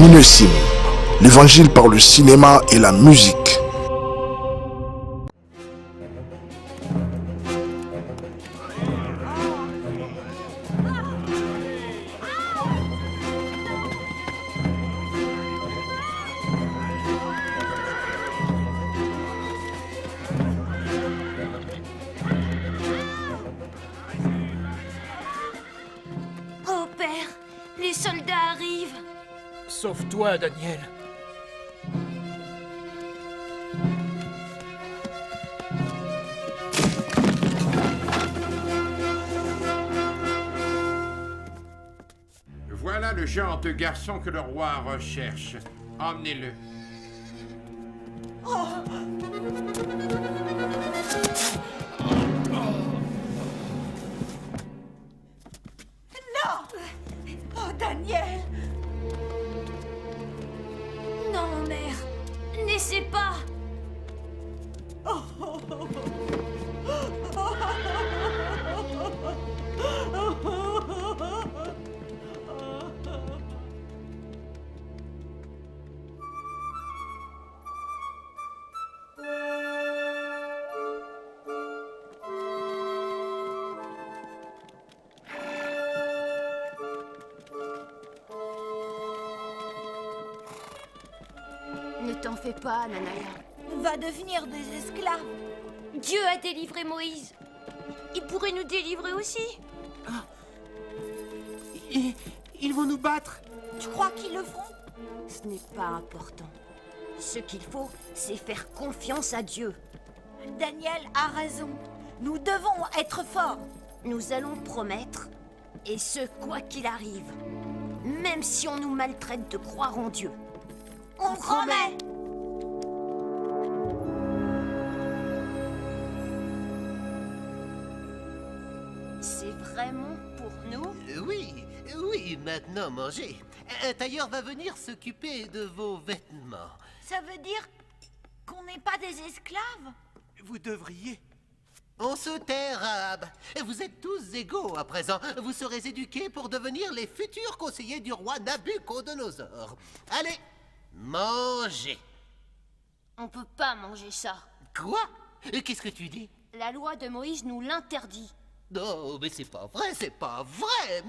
Lumineux l'évangile par le cinéma et la musique. Oh père, les soldats arrivent. Sauve-toi, Daniel. Voilà le genre de garçon que le roi recherche. Emmenez-le. Oh, Daniel! Non, mère, laissez pas. Ne t'en fais pas, Nanaya. Va devenir des esclaves. Dieu a délivré Moïse. Il pourrait nous délivrer aussi. Ils vont nous battre. Tu crois qu'ils le feront? Ce n'est pas important. Ce qu'il faut, c'est faire confiance à Dieu. Daniel a raison. Nous devons être forts. Nous allons promettre, et ce quoi qu'il arrive. Même si on nous maltraite de croire en Dieu. On promet. C'est vraiment pour nous? Oui, maintenant mangez. Un tailleur va venir s'occuper de vos vêtements. Ça veut dire qu'on n'est pas des esclaves? Vous devriez. On se tait, Rahab. Vous êtes tous égaux à présent. Vous serez éduqués pour devenir les futurs conseillers du roi Nabuchodonosor. Allez, mangez. On peut pas manger ça. Quoi? Qu'est-ce que tu dis? La loi de Moïse nous l'interdit. Non, mais c'est pas vrai.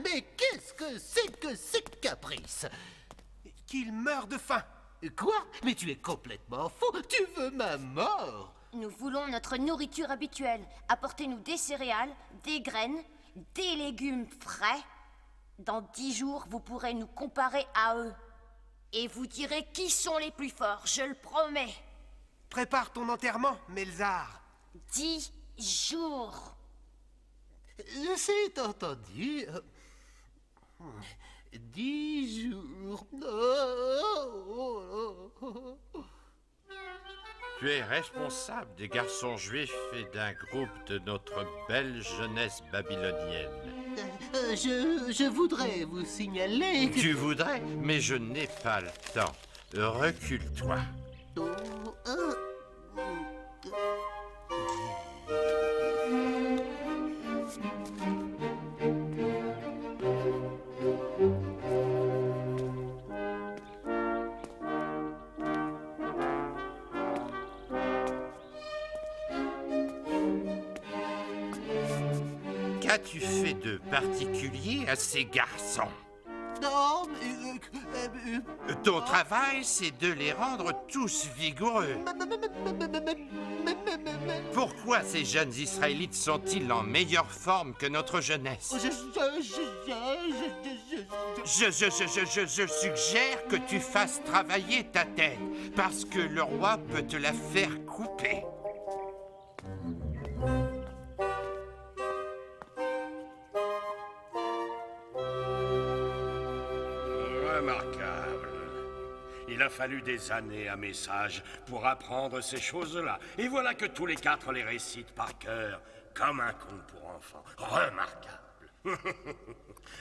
Mais qu'est-ce que ces caprices? Qu'ils meurent de faim. Quoi? Mais tu es complètement fou. Tu veux ma mort? Nous voulons notre nourriture habituelle. Apportez-nous des céréales, des graines, des légumes frais. Dans 10 jours, vous pourrez nous comparer à eux. Et vous direz qui sont les plus forts, je le promets. Prépare ton enterrement, Melzar. 10 jours. C'est entendu. 10 jours. Tu es responsable des garçons juifs et d'un groupe de notre belle jeunesse babylonienne. Je voudrais vous signaler que... Tu voudrais, mais je n'ai pas le temps. Recule-toi. Qu'as-tu fait de particulier à ces garçons? Non, Ton travail, c'est de les rendre tous vigoureux. Pourquoi ces jeunes Israélites sont-ils en meilleure forme que notre jeunesse? Je suggère que tu fasses travailler ta tête, parce que le roi peut te la faire couper. Remarquable. Il a fallu des années à mes sages pour apprendre ces choses-là. Et voilà que tous les 4 les récitent par cœur, comme un conte pour enfants. Remarquable.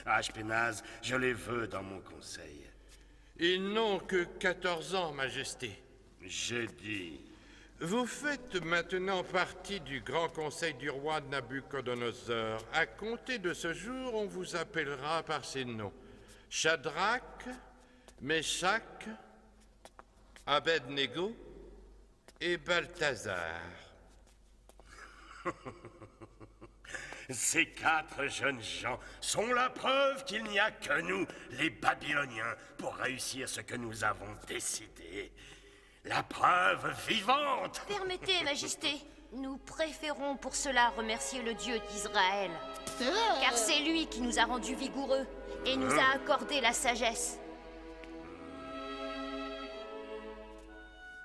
Ashpenaz, je les veux dans mon conseil. Ils n'ont que 14 ans, Majesté. J'ai dit... Vous faites maintenant partie du grand conseil du roi Nabuchodonosor. À compter de ce jour, on vous appellera par ces noms. Shadrach, Méchac, Abednego et Balthazar. Ces 4 jeunes gens sont la preuve qu'il n'y a que nous, les Babyloniens, pour réussir ce que nous avons décidé. La preuve vivante. Permettez, Majesté. Nous préférons pour cela remercier le Dieu d'Israël. Car c'est lui qui nous a rendus vigoureux et nous a accordé la sagesse.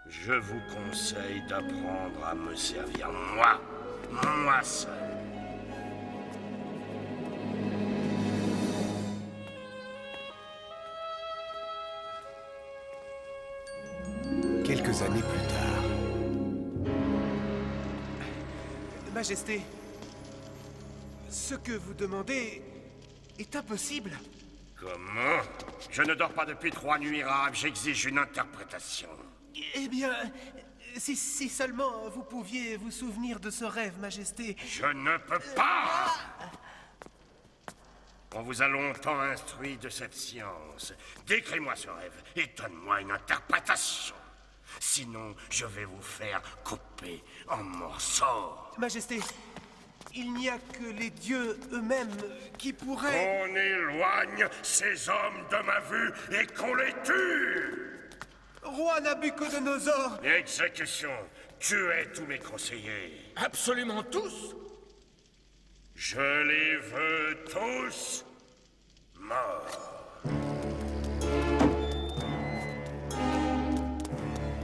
Je vous conseille d'apprendre à me servir moi seul. Quelques années plus tard. Majesté, ce que vous demandez est impossible. Comment? Je ne dors pas depuis 3 nuits arables, j'exige une interprétation. Eh bien, si seulement vous pouviez vous souvenir de ce rêve, Majesté. Je ne peux pas! On vous a longtemps instruit de cette science. Décris-moi ce rêve et donne-moi une interprétation. Sinon, je vais vous faire couper en morceaux. Majesté, il n'y a que les dieux eux-mêmes qui pourraient... On éloigne ces hommes de ma vue et qu'on les tue! Roi Nabucodonosor! Exécution! Tuez tous mes conseillers! Absolument tous? Je les veux tous morts!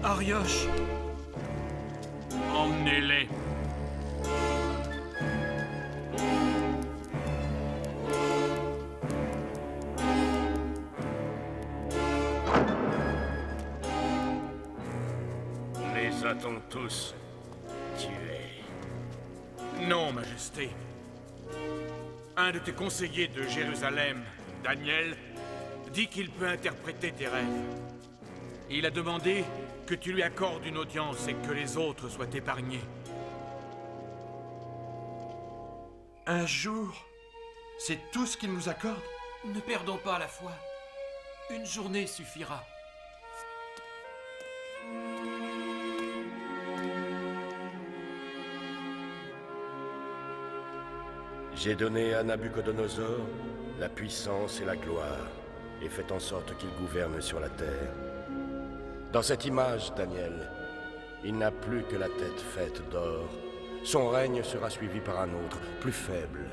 Arioche, emmenez-les. Les a-t-on tous tués? Non, Majesté. Un de tes conseillers de Jérusalem, Daniel, dit qu'il peut interpréter tes rêves. Il a demandé que tu lui accordes une audience et que les autres soient épargnés. Un jour, c'est tout ce qu'il nous accorde. Ne perdons pas la foi. Une journée suffira. J'ai donné à Nabucodonosor la puissance et la gloire, et fait en sorte qu'il gouverne sur la terre. Dans cette image, Daniel, il n'a plus que la tête faite d'or. Son règne sera suivi par un autre, plus faible.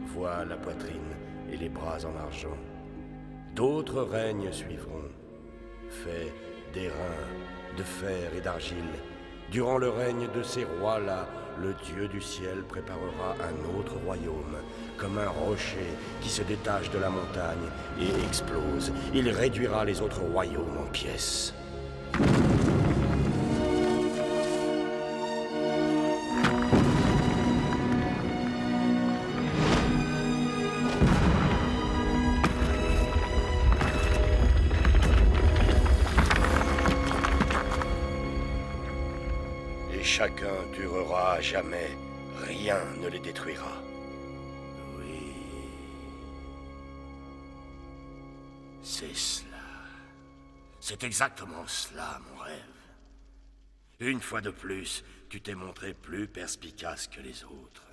Vois la poitrine et les bras en argent. D'autres règnes suivront, faits d'airain, de fer et d'argile. Durant le règne de ces rois-là, le Dieu du ciel préparera un autre royaume, comme un rocher qui se détache de la montagne et explose. Il réduira les autres royaumes en pièces. Chacun durera à jamais, rien ne les détruira. Oui. C'est cela. C'est exactement cela, mon rêve. Une fois de plus, tu t'es montré plus perspicace que les autres.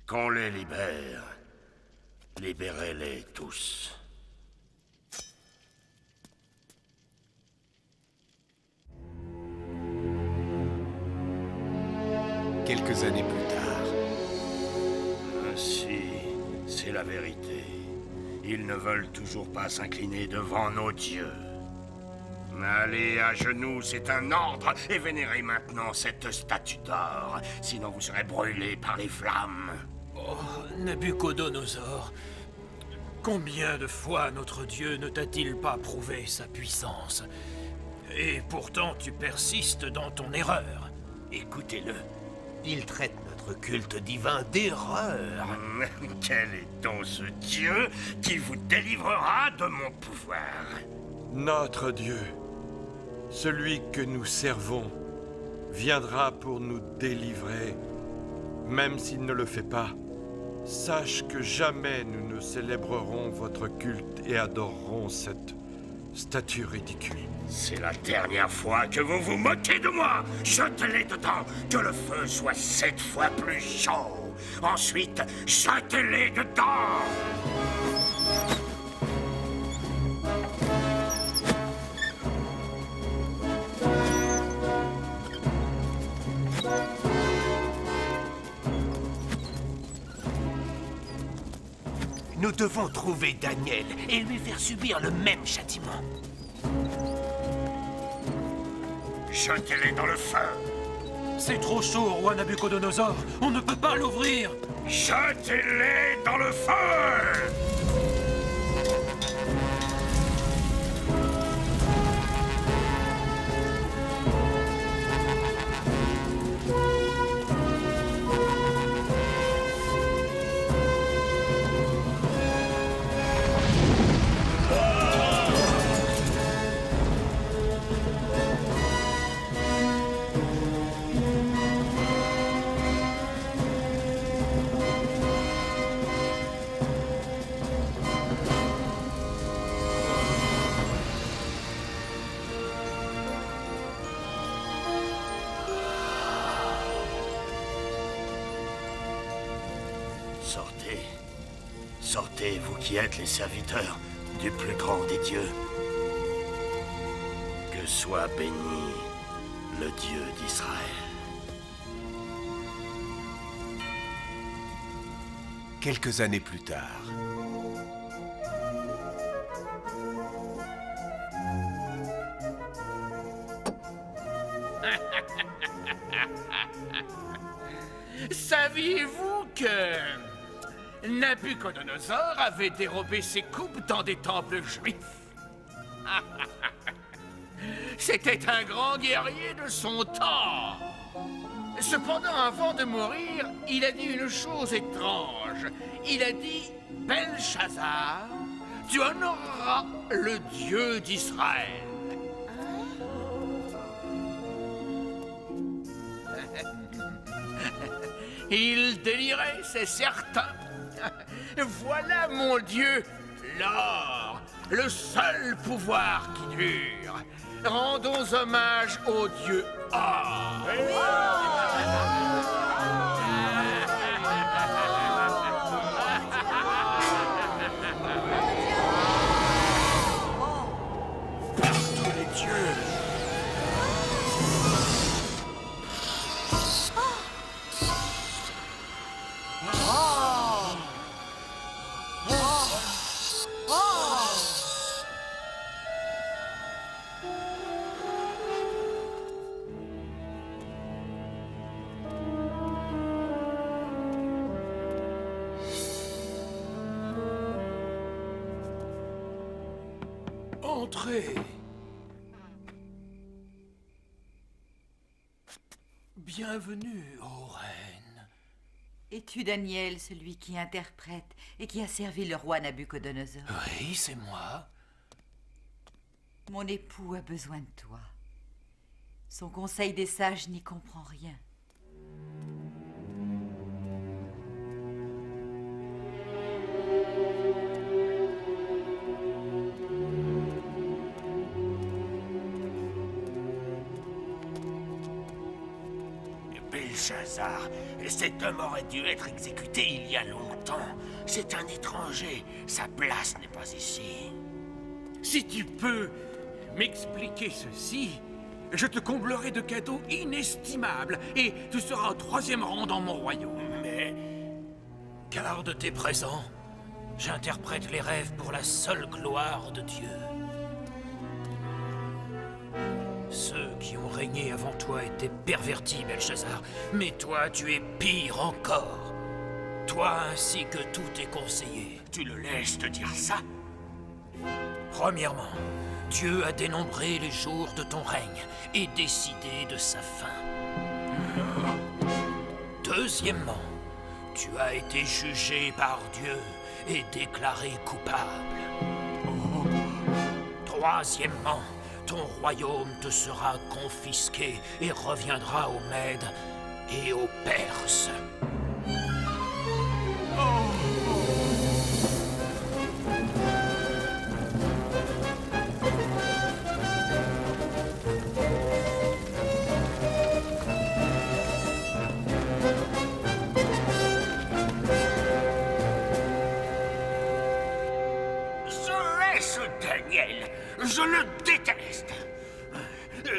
Qu'on les libère, libérez-les tous. Quelques années plus tard. Ainsi, c'est la vérité. Ils ne veulent toujours pas s'incliner devant nos dieux. Allez à genoux, c'est un ordre, et vénérez maintenant cette statue d'or, sinon vous serez brûlés par les flammes. Oh, Nabucodonosor, combien de fois notre Dieu ne t'a-t-il pas prouvé sa puissance? Et pourtant tu persistes dans ton erreur. Écoutez-le. Il traite notre culte divin d'erreur. Quel est donc ce Dieu qui vous délivrera de mon pouvoir? Notre Dieu, celui que nous servons, viendra pour nous délivrer. Même s'il ne le fait pas, sache que jamais nous ne célébrerons votre culte et adorerons cette Statue ridicule. C'est la dernière fois que vous vous moquez de moi. Jetez-les dedans, que le feu soit 7 fois plus chaud. Ensuite, jetez-les dedans. Nous devons trouver Daniel et lui faire subir le même châtiment. Jetez-les dans le feu. C'est trop chaud, roi Nabucodonosor. On ne peut pas l'ouvrir. Jetez-les dans le feu. Sortez. Sortez, vous qui êtes les serviteurs du plus grand des dieux. Que soit béni le Dieu d'Israël. Quelques années plus tard. Saviez-vous que Nabucodonosor avait dérobé ses coupes dans des temples juifs? C'était un grand guerrier de son temps. Cependant, avant de mourir, il a dit une chose étrange. Il a dit, Belshazzar, tu honoreras le Dieu d'Israël. Il délirait, c'est certain. Voilà, mon Dieu, l'or, le seul pouvoir qui dure. Rendons hommage au Dieu or. Par tous les dieux. Entrez. Bienvenue, ô reine. Es-tu Daniel, celui qui interprète et qui a servi le roi Nabucodonosor? Oui, c'est moi. Mon époux a besoin de toi. Son conseil des sages n'y comprend rien. Belshazzar, cet homme aurait dû être exécuté il y a longtemps. C'est un étranger. Sa place n'est pas ici. Si tu peux m'expliquer ceci, je te comblerai de cadeaux inestimables et tu seras au 3e rang dans mon royaume. Mais garde tes présents. J'interprète les rêves pour la seule gloire de Dieu. Ceux qui ont régné avant toi étaient pervertis, Belshazzar. Mais toi, tu es pire encore. Toi ainsi que tous tes conseillers. Tu le laisses te dire ça? Premièrement, Dieu a dénombré les jours de ton règne et décidé de sa fin. Deuxièmement, tu as été jugé par Dieu et déclaré coupable. Troisièmement, ton royaume te sera confisqué et reviendra aux Mèdes et aux Perses. ce Daniel. Je le déteste.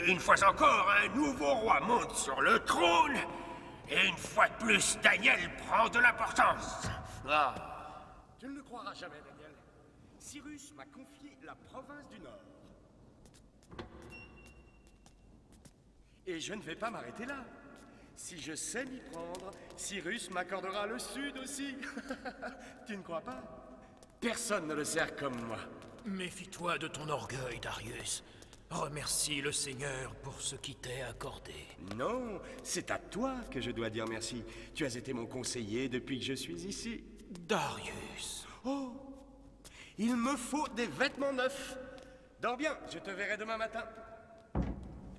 Une fois encore, un nouveau roi monte sur le trône. Et une fois de plus, Daniel prend de l'importance. Ah. Tu ne le croiras jamais, Daniel. Cyrus m'a confié la province du Nord. Et je ne vais pas m'arrêter là. Si je sais m'y prendre, Cyrus m'accordera le Sud aussi. Tu ne crois pas? Personne ne le sert comme moi. Méfie-toi de ton orgueil, Darius. Remercie le Seigneur pour ce qui t'est accordé. Non, c'est à toi que je dois dire merci. Tu as été mon conseiller depuis que je suis ici. Darius. Oh, il me faut des vêtements neufs. Dors bien, je te verrai demain matin.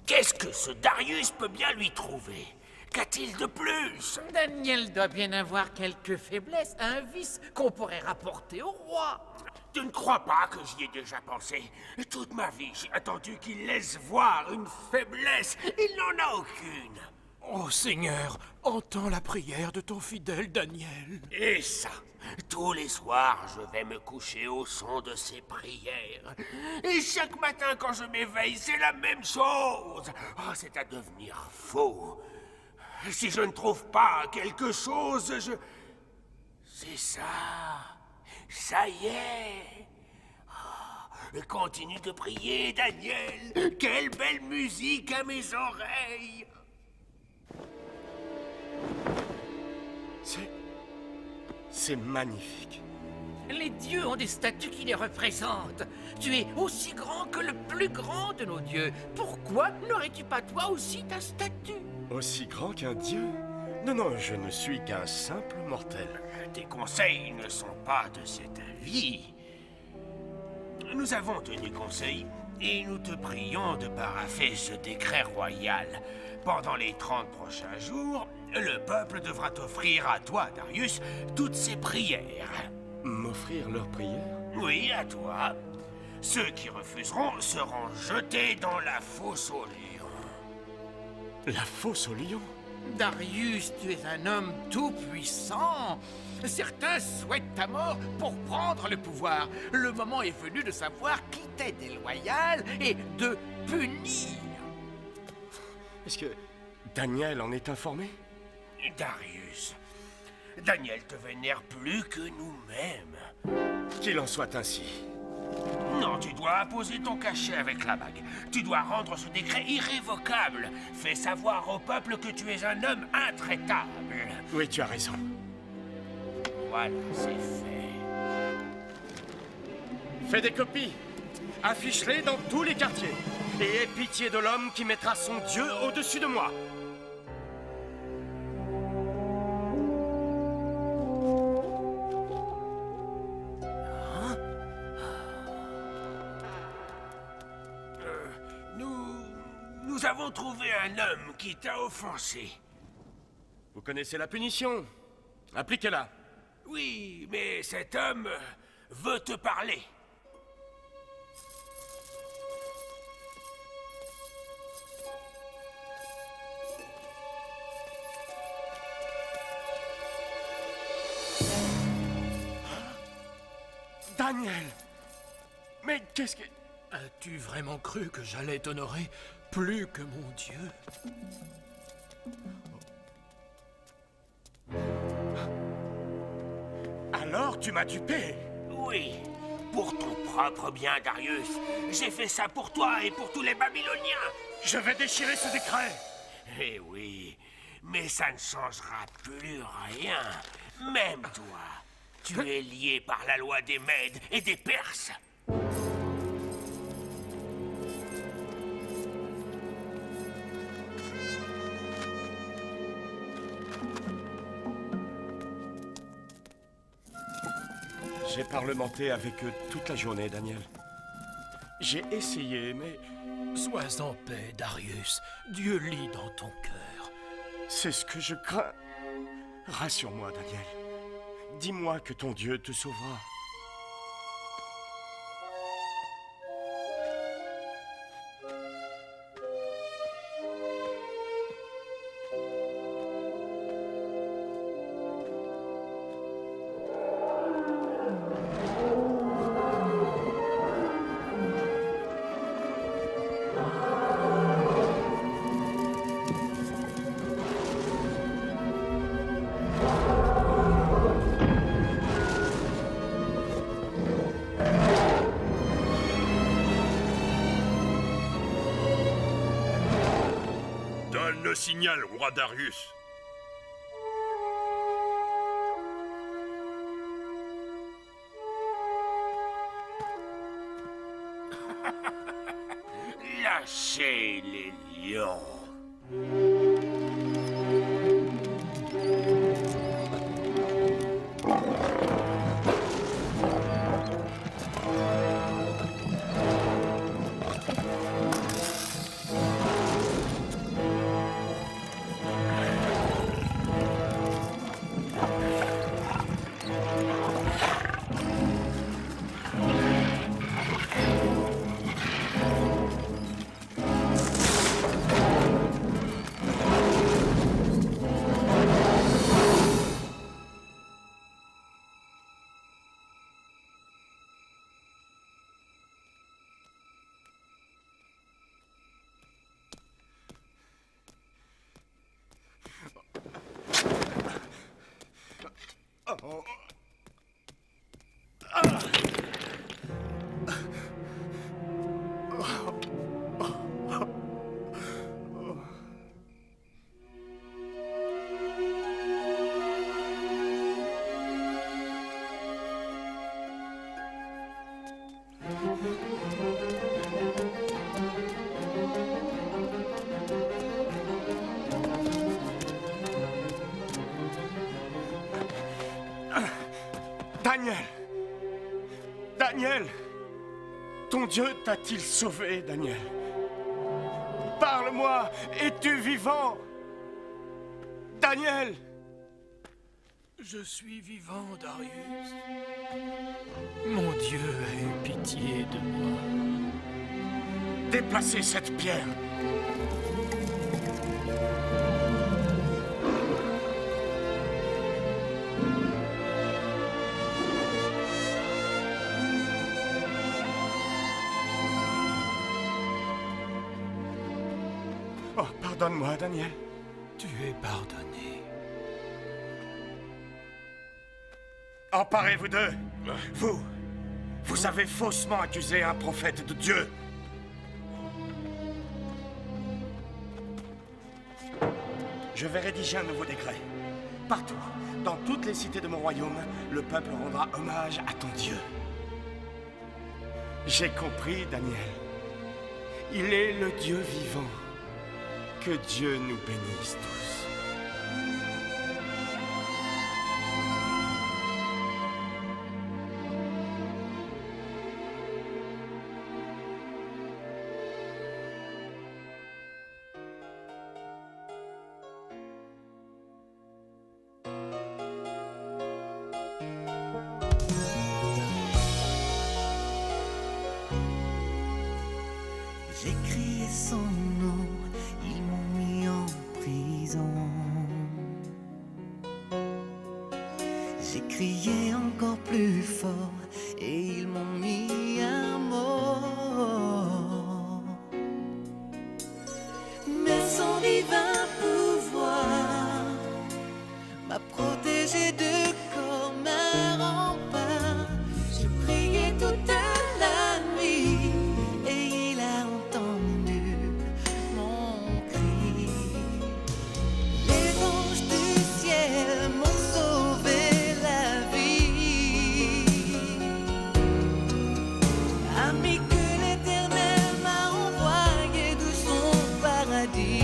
Qu'est-ce que ce Darius peut bien lui trouver? Qu'a-t-il de plus? Daniel doit bien avoir quelques faiblesses, un vice qu'on pourrait rapporter au roi. Tu ne crois pas que j'y ai déjà pensé? Toute ma vie, j'ai attendu qu'il laisse voir une faiblesse. Il n'en a aucune. Oh Seigneur, entends la prière de ton fidèle Daniel. Et ça, tous les soirs, je vais me coucher au son de ses prières. Et chaque matin, quand je m'éveille, c'est la même chose. Oh, c'est à devenir faux. Si je ne trouve pas quelque chose, c'est ça. Ça y est. Oh, continue de prier, Daniel. Quelle belle musique à mes oreilles. C'est magnifique. Les dieux ont des statues qui les représentent. Tu es aussi grand que le plus grand de nos dieux. Pourquoi n'aurais-tu pas toi aussi ta statue? Aussi grand qu'un dieu? Non, je ne suis qu'un simple mortel. Tes conseils ne sont pas de cet avis. Nous avons tenu conseil et nous te prions de parapher ce décret royal. Pendant les 30 prochains jours, le peuple devra t'offrir à toi, Darius, toutes ses prières. M'offrir leurs prières? Oui, à toi. Ceux qui refuseront seront jetés dans la fosse aux lions. La fosse aux lions? Darius, tu es un homme tout-puissant. Certains souhaitent ta mort pour prendre le pouvoir. Le moment est venu de savoir qui t'est déloyal et de punir. Est-ce que Daniel en est informé? Darius, Daniel te vénère plus que nous-mêmes. Qu'il en soit ainsi. Non, tu dois apposer ton cachet avec la bague. Tu dois rendre ce décret irrévocable. Fais savoir au peuple que tu es un homme intraitable. Oui, tu as raison. Voilà, c'est fait. Fais des copies. Affiche-les dans tous les quartiers. Et aie pitié de l'homme qui mettra son Dieu au-dessus de moi. Nous avons trouvé un homme qui t'a offensé. Vous connaissez la punition. Appliquez-la. Oui, mais cet homme veut te parler. Daniel! Mais qu'est-ce que... As-tu vraiment cru que j'allais t'honorer plus que mon Dieu? Alors tu m'as dupé? Oui, pour ton propre bien, Darius. J'ai fait ça pour toi et pour tous les Babyloniens. Je vais déchirer ce décret. Eh oui, mais ça ne changera plus rien. Même toi, tu es lié par la loi des Mèdes et des Perses. J'ai parlementé avec eux toute la journée, Daniel. J'ai essayé, mais... Sois en paix, Darius. Dieu lit dans ton cœur. C'est ce que je crains. Rassure-moi, Daniel. Dis-moi que ton Dieu te sauvera. le signal, roi Darius. Lâchez les lions. Daniel! Daniel! Ton Dieu t'a-t-il sauvé, Daniel? Parle-moi! Es-tu vivant? Daniel! Je suis vivant, Darius. Mon Dieu a eu pitié de moi. Déplacez cette pierre! Oh, pardonne-moi, Daniel. Tu es pardonné. Emparez-vous d'eux. Vous avez faussement accusé un prophète de Dieu. Je vais rédiger un nouveau décret. Partout, dans toutes les cités de mon royaume, le peuple rendra hommage à ton Dieu. J'ai compris, Daniel. Il est le Dieu vivant. Que Dieu nous bénisse tous. J'ai crié son nom, ils m'ont mis en prison. J'ai crié encore plus fort et ils m'ont mis à mort. Mais son divin pouvoir m'a protégé de comme un rempart. Je priais toute la nuit et il a entendu mon cri. Les anges du ciel m'ont sauvé la vie. Ami que l'Éternel m'a envoyé de son paradis.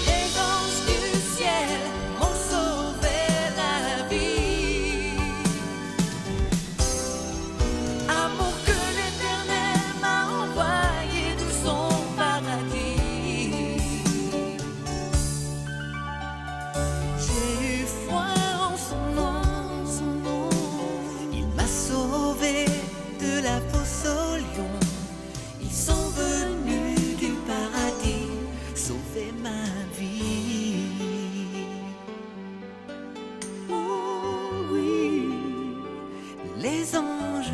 Les anges du ciel m'ont sauvé la vie. Amour que l'Éternel m'a envoyé de son paradis. J'ai eu foi en son nom, il m'a sauvé de la fosse aux lions. Ils sont venus du paradis sauver ma vie. Oh oui, les anges